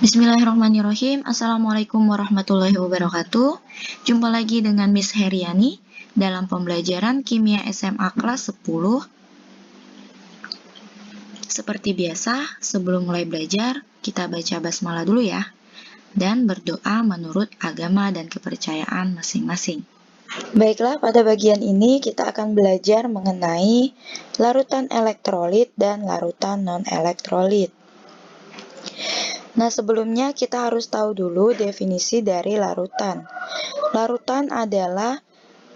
Bismillahirrahmanirrahim. Assalamualaikum warahmatullahi wabarakatuh. Jumpa lagi dengan Miss Heriani dalam pembelajaran Kimia SMA kelas 10. Seperti biasa, sebelum mulai belajar, kita baca basmalah dulu ya, dan berdoa menurut agama dan kepercayaan masing-masing. Baiklah, pada bagian ini kita akan belajar mengenai larutan elektrolit dan larutan non-elektrolit. Nah, sebelumnya kita harus tahu dulu definisi dari larutan. Larutan adalah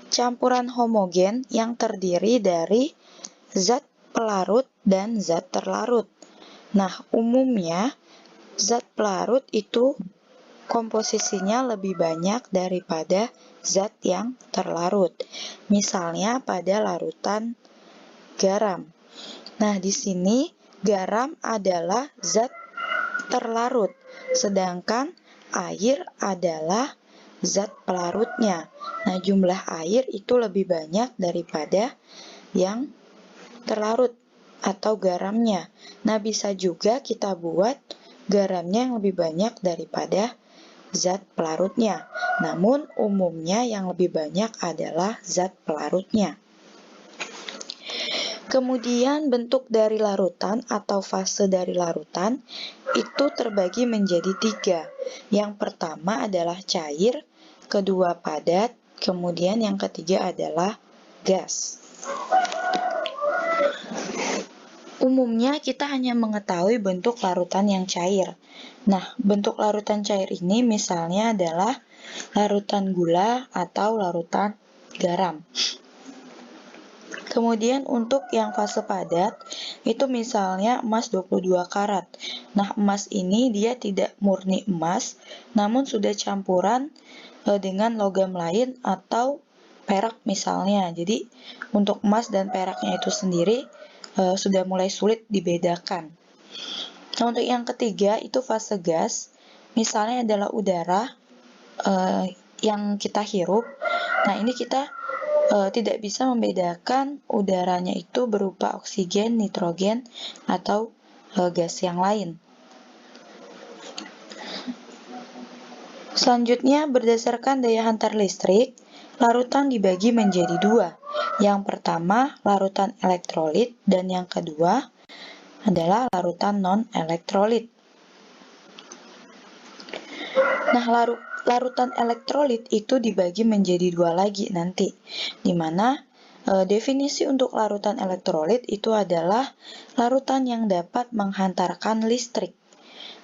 campuran homogen yang terdiri dari zat pelarut dan zat terlarut. Nah, umumnya zat pelarut itu komposisinya lebih banyak daripada zat yang terlarut. Misalnya pada larutan garam. Nah, di sini garam adalah zat terlarut, sedangkan air adalah zat pelarutnya. Nah, jumlah air itu lebih banyak daripada yang terlarut atau garamnya. Nah, bisa juga kita buat garamnya yang lebih banyak daripada zat pelarutnya. Namun, umumnya yang lebih banyak adalah zat pelarutnya. Kemudian bentuk dari larutan atau fase dari larutan itu terbagi menjadi 3. Yang pertama adalah cair, kedua padat, kemudian yang ketiga adalah gas. Umumnya kita hanya mengetahui bentuk larutan yang cair. Nah, bentuk larutan cair ini misalnya adalah larutan gula atau larutan garam. Kemudian untuk yang fase padat, itu misalnya emas 22 karat. Nah, emas ini dia tidak murni emas, namun sudah campuran dengan logam lain atau perak misalnya. Jadi, untuk emas dan peraknya itu sendiri sudah mulai sulit dibedakan. Nah, untuk yang ketiga itu fase gas, misalnya adalah udara yang kita hirup. Nah, ini kita tidak bisa membedakan udaranya itu berupa oksigen, nitrogen, atau gas yang lain. Selanjutnya, berdasarkan daya hantar listrik, larutan dibagi menjadi 2. Yang pertama, larutan elektrolit, dan yang kedua adalah larutan non-elektrolit. Nah, larutan elektrolit itu dibagi menjadi 2 lagi nanti, di mana definisi untuk larutan elektrolit itu adalah larutan yang dapat menghantarkan listrik.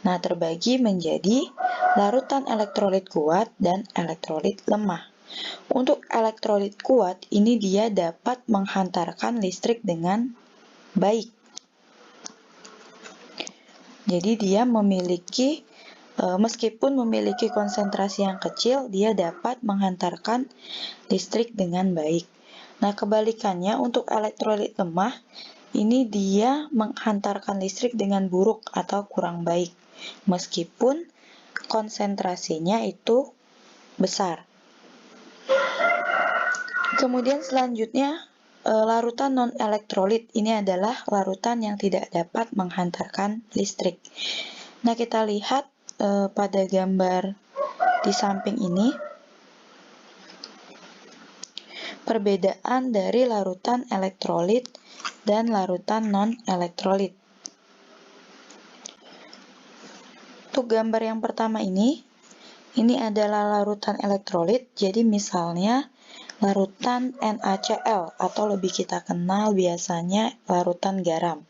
Nah, terbagi menjadi larutan elektrolit kuat dan elektrolit lemah. Untuk elektrolit kuat, ini dia dapat menghantarkan listrik dengan baik. Jadi dia memiliki meskipun memiliki konsentrasi yang kecil, dia dapat menghantarkan listrik dengan baik. Nah, kebalikannya untuk elektrolit lemah, ini dia menghantarkan listrik dengan buruk atau kurang baik, meskipun konsentrasinya itu besar. Kemudian selanjutnya, larutan non-elektrolit ini adalah larutan yang tidak dapat menghantarkan listrik. Nah, kita lihat pada gambar di samping ini perbedaan dari larutan elektrolit dan larutan non-elektrolit. Untuk gambar yang pertama ini adalah larutan elektrolit, jadi misalnya larutan NaCl atau lebih kita kenal biasanya larutan garam.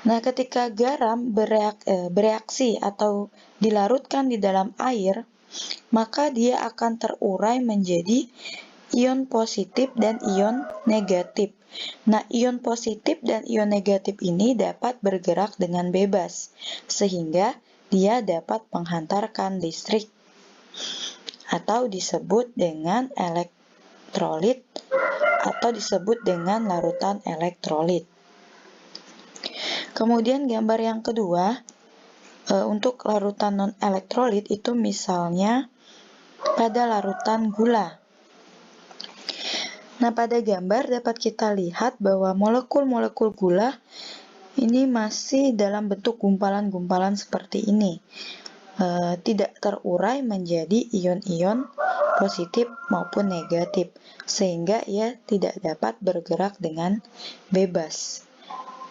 Nah, ketika garam bereaksi atau dilarutkan di dalam air, maka dia akan terurai menjadi ion positif dan ion negatif. Nah, ion positif dan ion negatif ini dapat bergerak dengan bebas, sehingga dia dapat menghantarkan listrik atau disebut dengan elektrolit atau disebut dengan larutan elektrolit. Kemudian gambar yang kedua, untuk larutan non-elektrolit itu misalnya pada larutan gula. Nah, pada gambar dapat kita lihat bahwa molekul-molekul gula ini masih dalam bentuk gumpalan-gumpalan seperti ini, tidak terurai menjadi ion-ion positif maupun negatif, sehingga ia tidak dapat bergerak dengan bebas.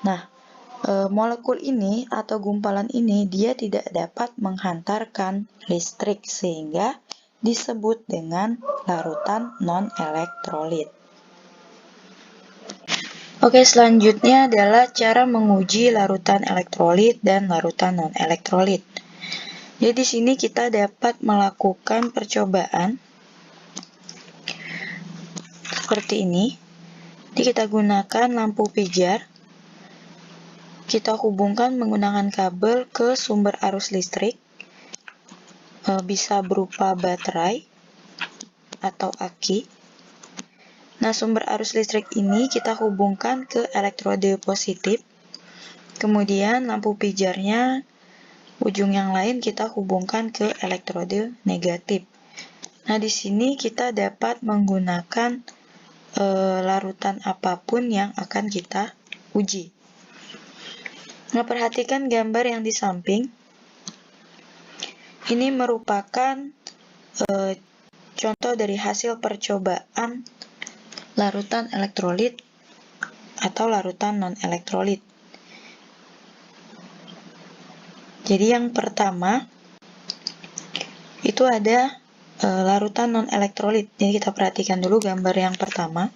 Nah, molekul ini atau gumpalan ini dia tidak dapat menghantarkan listrik, sehingga disebut dengan larutan non-elektrolit. Oke, selanjutnya adalah cara menguji larutan elektrolit dan larutan non-elektrolit. Jadi di sini kita dapat melakukan percobaan seperti ini. Jadi kita gunakan lampu pijar. Kita hubungkan menggunakan kabel ke sumber arus listrik. Bisa berupa baterai atau aki. Nah, sumber arus listrik ini kita hubungkan ke elektrode positif. Kemudian lampu pijarnya ujung yang lain kita hubungkan ke elektrode negatif. Nah, di sini kita dapat menggunakan larutan apapun yang akan kita uji. Nah, perhatikan gambar yang di samping. Ini merupakan contoh dari hasil percobaan larutan elektrolit atau larutan non-elektrolit. Jadi yang pertama itu ada larutan non-elektrolit. Jadi kita perhatikan dulu gambar yang pertama.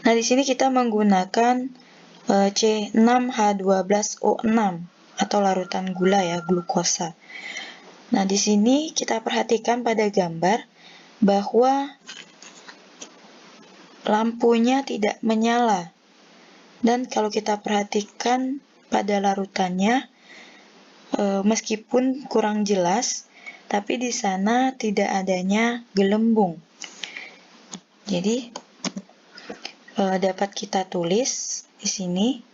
Nah, di sini kita menggunakan C6H12O6 atau larutan gula ya, glukosa. Nah, di sini kita perhatikan pada gambar bahwa lampunya tidak menyala. Dan kalau kita perhatikan pada larutannya, meskipun kurang jelas, tapi di sana tidak adanya gelembung. Jadi dapat kita tulis di sini,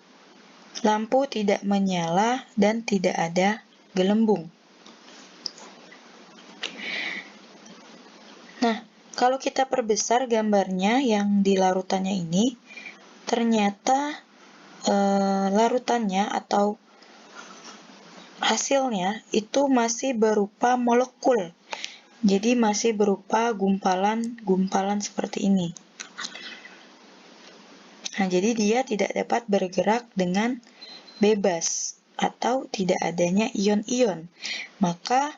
lampu tidak menyala dan tidak ada gelembung. Nah, kalau kita perbesar gambarnya yang di larutannya ini, ternyata larutannya atau hasilnya itu masih berupa molekul. Jadi masih berupa gumpalan-gumpalan seperti ini. Nah, jadi dia tidak dapat bergerak dengan bebas atau tidak adanya ion-ion. Maka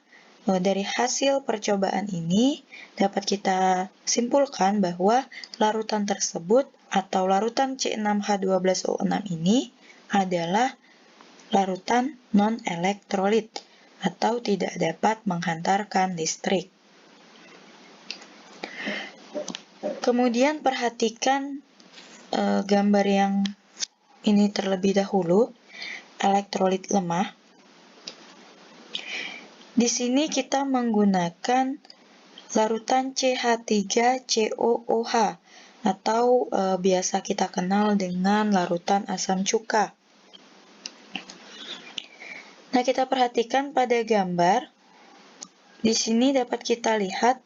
dari hasil percobaan ini dapat kita simpulkan bahwa larutan tersebut atau larutan C6H12O6 ini adalah larutan non-elektrolit atau tidak dapat menghantarkan listrik. Kemudian perhatikan gambar yang ini terlebih dahulu, elektrolit lemah. Di sini kita menggunakan larutan CH3COOH atau biasa kita kenal dengan larutan asam cuka. Nah, kita perhatikan pada gambar. Di sini dapat kita lihat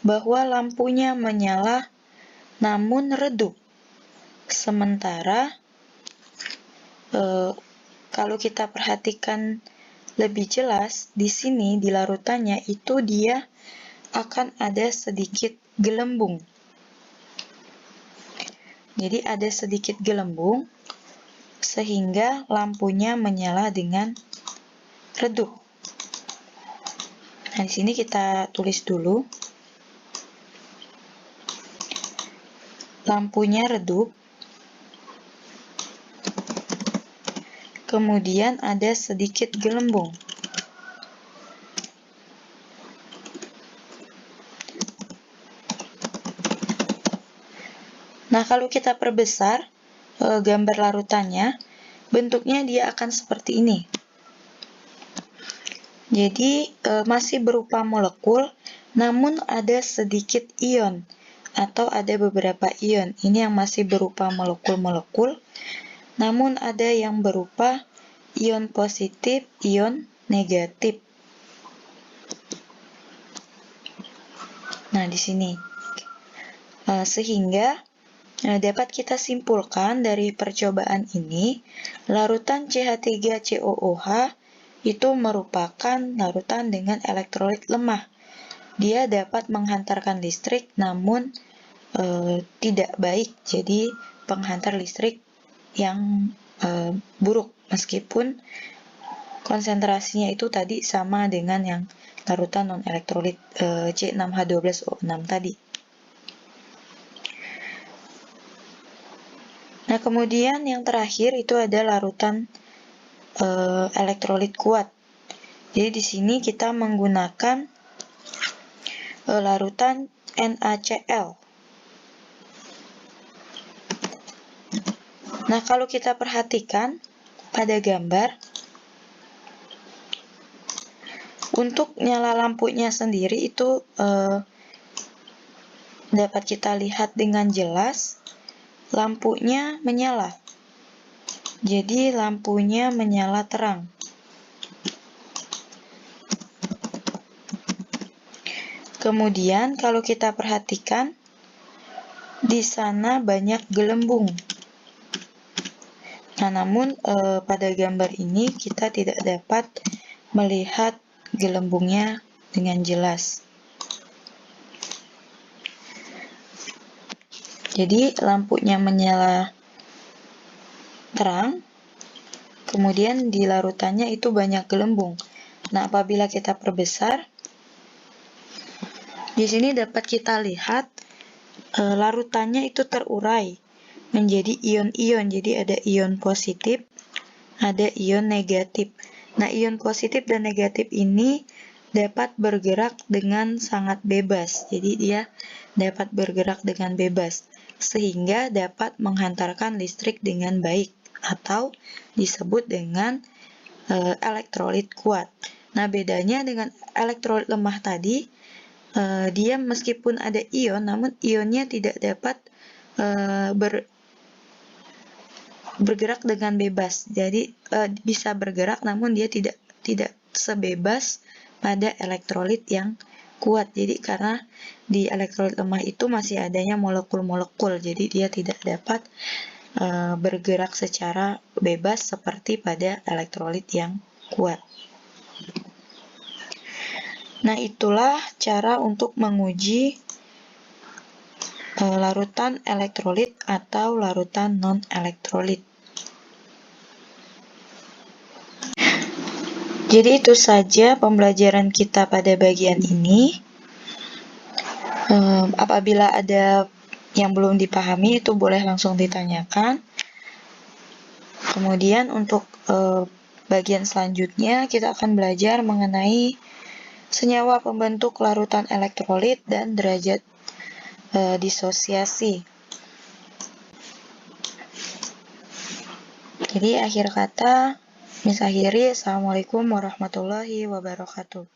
bahwa lampunya menyala namun redup. Sementara kalau kita perhatikan lebih jelas, di sini di larutannya itu dia akan ada sedikit gelembung. Jadi ada sedikit gelembung sehingga lampunya menyala dengan redup. Nah, di sini kita tulis dulu. Lampunya redup. Kemudian ada sedikit gelembung. Nah, kalau kita perbesar gambar larutannya, bentuknya dia akan seperti ini. Jadi masih berupa molekul, namun ada sedikit ion atau ada beberapa ion. Ini yang masih berupa molekul-molekul, namun ada yang berupa ion positif, ion negatif. Nah, di sini. Sehingga Nah, dapat kita simpulkan dari percobaan ini, larutan CH3COOH itu merupakan larutan dengan elektrolit lemah. Dia dapat menghantarkan listrik namun tidak baik, jadi penghantar listrik yang buruk, meskipun konsentrasinya itu tadi sama dengan yang larutan non-elektrolit C6H12O6 tadi. Nah, kemudian yang terakhir itu ada larutan elektrolit kuat. Jadi di sini kita menggunakan larutan NaCl. Nah, kalau kita perhatikan pada gambar, untuk nyala lampunya sendiri itu dapat kita lihat dengan jelas, lampunya menyala. Jadi lampunya menyala terang. Kemudian kalau kita perhatikan, di sana banyak gelembung. Nah, namun pada gambar ini kita tidak dapat melihat gelembungnya dengan jelas. Jadi lampunya menyala terang, kemudian di larutannya itu banyak gelembung. Nah, apabila kita perbesar, di sini dapat kita lihat larutannya itu terurai menjadi ion-ion. Jadi ada ion positif, ada ion negatif. Nah, ion positif dan negatif ini dapat bergerak dengan sangat bebas. Jadi dia dapat bergerak dengan bebas, sehingga dapat menghantarkan listrik dengan baik, atau disebut dengan elektrolit kuat. Nah, bedanya dengan elektrolit lemah tadi, dia meskipun ada ion, namun ionnya tidak dapat bergerak dengan bebas. Jadi bisa bergerak, namun dia tidak sebebas pada elektrolit yang kuat. Jadi karena di elektrolit lemah itu masih adanya molekul-molekul, jadi dia tidak dapat bergerak secara bebas seperti pada elektrolit yang kuat. Nah, itulah cara untuk menguji larutan elektrolit atau larutan non-elektrolit. Jadi itu saja pembelajaran kita pada bagian ini. Apabila ada yang belum dipahami, itu boleh langsung ditanyakan. Kemudian untuk bagian selanjutnya kita akan belajar mengenai senyawa pembentuk larutan elektrolit dan derajat disosiasi. Jadi akhir kata, Miss akhiri, Assalamualaikum warahmatullahi wabarakatuh.